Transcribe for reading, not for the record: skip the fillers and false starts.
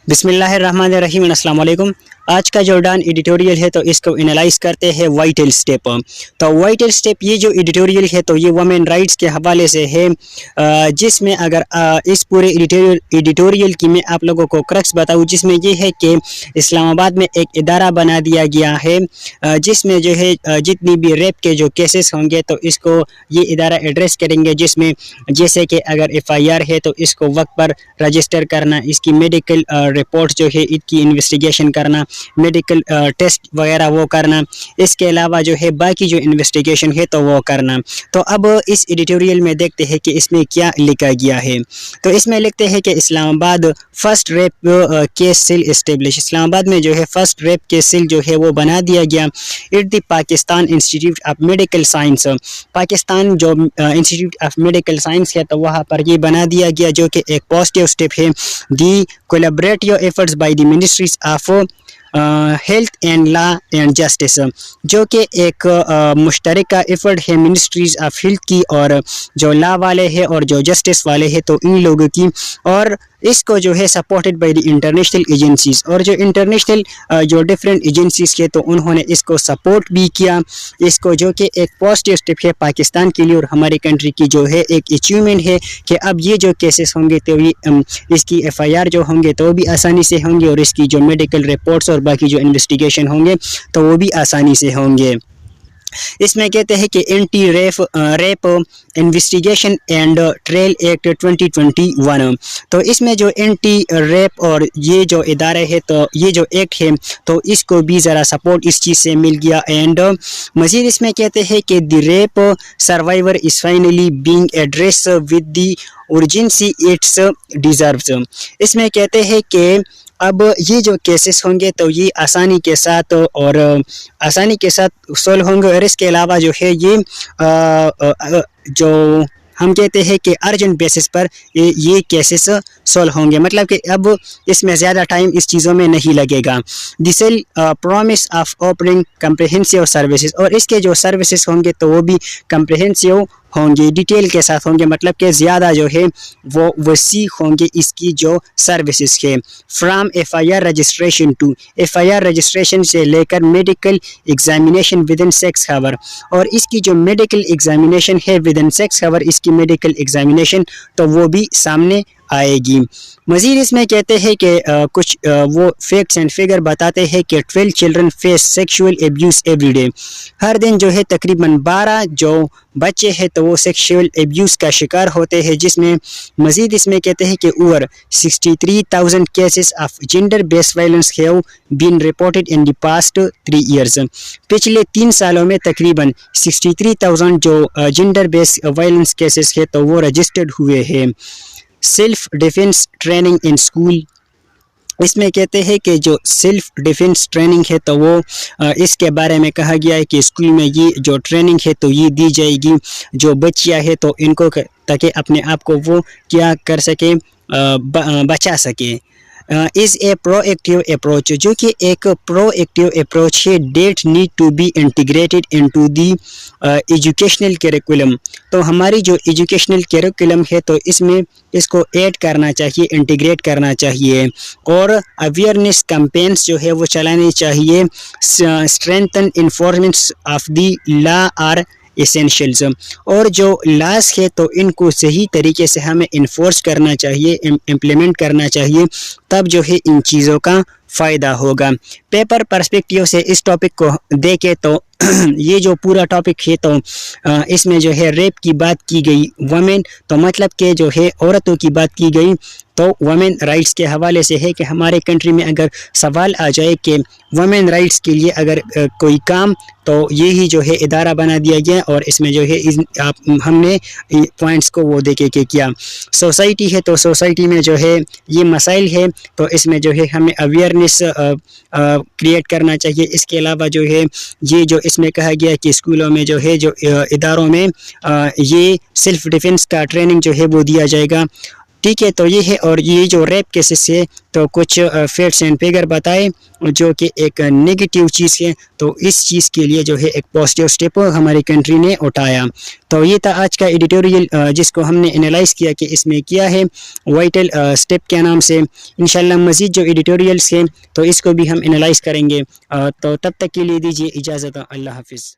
बिस्मिल्लाहिर्रहमानिर्रहीम। अस्सलाम वालेकुम। आज का जो डान एडिटोरियल है तो इसको एनालाइज करते हैं वाइटल स्टेप। तो वाइटल स्टेप ये जो एडिटोरियल है तो ये वुमेन राइट्स के हवाले से है, जिसमें अगर इस पूरे एडिटोरियल की मैं आप लोगों को क्रक्स बताऊं, जिसमें ये है कि इस्लामाबाद में एक इदारा बना दिया गया है, जिसमें जो है जितनी भी रेप के जो केसेस होंगे तो इसको ये इदारा एड्रेस करेंगे, जिसमें जैसे कि अगर FIR है तो इसको वक्त पर रजिस्टर करना, इसकी मेडिकल रिपोर्ट जो है इसकी इन्वेस्टिगेशन करना, मेडिकल टेस्ट वगैरह वो करना, इसके अलावा जो है बाकी जो इन्वेस्टिगेशन है तो वो करना। तो अब इस एडिटोरियल में देखते हैं कि इसमें क्या लिखा गया है। तो इसमें लिखते हैं कि Islamabad first rape case cell establish. Islamabad में जो है फर्स्ट रेप केस सेल जो है वो बना दिया गया at the Pakistan institute of medical science. Pakistan जो इंस्टीट्यूट ऑफ मेडिकल साइंस है तो वहाँ पर ये बना दिया गया, जो कि एक पॉजिटिव स्टेप है। The collaborative efforts by the ministries of health and law and justice, जो कि एक मुश्तरका एफर्ट है मिनिस्ट्रीज ऑफ हेल्थ की और जो लॉ वाले हैं और जो जस्टिस वाले हैं तो इन लोगों की, और इसको जो है supported by the international agencies, और जो इंटरनेशनल जो डिफरेंट एजेंसीज के तो उन्होंने इसको सपोर्ट भी किया। इसको जो कि एक पॉजिटिव स्टेप है पाकिस्तान के लिए और हमारी कंट्री की जो है एक अचीवमेंट है कि अब ये जो केसेस होंगे तो ये इसकी FIR जो होंगे तो वो भी आसानी से होंगे, और इसकी जो मेडिकल रिपोर्ट्स और बाकी जो इन्वेस्टिगेशन होंगे तो वो भी आसानी से होंगे। इसमें कहते हैं कि anti rape investigation and trail act 2021। तो इसमें जो एंटी रेप और ये जो इदारे है तो ये जो एक्ट है तो इसको भी ज़रा सपोर्ट इस चीज़ से मिल गया। एंड मज़ीद इसमें कहते हैं कि the rape survivor is finally being address with the urgency it's deserves. इसमें कहते हैं कि अब ये जो केसेस होंगे तो ये आसानी के साथ सोल्व होंगे, और इसके अलावा जो है ये जो हम कहते हैं कि अर्जेंट बेसिस पर ये केसेस सोल्व होंगे, मतलब कि अब इसमें ज़्यादा टाइम इस चीज़ों में नहीं लगेगा। This will promise of offering comprehensive services, और इसके जो सर्विसेज होंगे तो वो भी कम्प्रिहेंसिव होंगे, डिटेल के साथ होंगे, मतलब कि ज़्यादा जो है वो वसी होंगे इसकी जो सर्विसेज है। From FIR registration to FIR registration से लेकर medical examination within 6 hour, और इसकी जो मेडिकल एग्जामिनेशन है विद इन 6 आवर, इसकी मेडिकल एग्जामिनेशन तो वो भी सामने आएगी। मज़ीद इसमें कहते हैं कि कुछ वो फैक्ट्स एंड फिगर बताते हैं कि 12 children face sexual abuse every day. हर दिन जो है तकरीबन 12 जो बच्चे हैं तो वो सेक्सुअल एब्यूज़ का शिकार होते हैं, जिसमें मज़ीद इसमें कहते हैं कि over 63,000 cases of gender based violence have been reported in the past 3 years. पिछले 3 सालों में तकरीबन 63,000 जो जेंडर बेस्ड वायलेंस केसेस है तो वो रजिस्टर्ड हुए हैं। Self defence training in school, इसमें कहते हैं कि जो सेल्फ डिफेंस ट्रेनिंग है तो वो इसके बारे में कहा गया है कि स्कूल में ये जो ट्रेनिंग है तो ये दी जाएगी जो बच्चियाँ है तो इनको, ताकि अपने आप को वो क्या कर सके, बचा सके। इज़ ए प्रोएक्टिव अप्रोच, जो कि एक प्रोएक्टिव अप्रोच है। That need to be integrated into the educational curriculum, तो हमारी जो एजुकेशनल करिकुलम है तो इसमें इसको ऐड करना चाहिए, इंटीग्रेट करना चाहिए, और अवेयरनेस कैंपेन्स जो है वो चलाने चाहिए। Strengthen enforcement of the law are essentials, और जो लॉस है तो इनको सही तरीके से हमें इन्फोर्स करना चाहिए, इम्प्लीमेंट करना चाहिए, तब जो है इन चीज़ों का फ़ायदा होगा। पेपर पर्सपेक्टिव से इस टॉपिक को देखें तो ये जो पूरा टॉपिक है तो इसमें जो है रेप की बात की गई, वुमेन तो मतलब कि जो है औरतों की बात की गई, तो वुमेन राइट्स के हवाले से है कि हमारे कंट्री में अगर सवाल आ जाए कि वुमेन राइट्स के लिए अगर कोई काम, तो यही जो है इदारा बना दिया गया, और इसमें जो है हमने पॉइंट्स को वो देखे कि क्या सोसाइटी है तो सोसाइटी में जो है ये मसाइल है तो इसमें जो है हमें अवेयरनेस क्रिएट करना चाहिए। इसके अलावा जो है ये जो इसमें कहा गया कि स्कूलों में जो है जो इदारों में ये सेल्फ डिफेंस का ट्रेनिंग जो है वो दिया जाएगा। ٹھیک ہے، تو یہ ہے. اور یہ جو ریپ کیسز ہے تو کچھ فیکٹس اینڈ فگر بتائے جو کہ ایک نگیٹیو چیز ہے، تو اس چیز کے لیے جو ہے ایک پازیٹیو سٹیپ ہماری کنٹری نے اٹھایا. تو یہ تھا آج کا ایڈیٹوریل جس کو ہم نے انالائز کیا کہ اس میں کیا ہے وائٹل سٹیپ کے نام سے. انشاءاللہ مزید جو ایڈیٹوریلس ہیں تو اس کو بھی ہم انالائز کریں گے. تو تب تک کے لیے دیجیے اجازت. اللہ حافظ.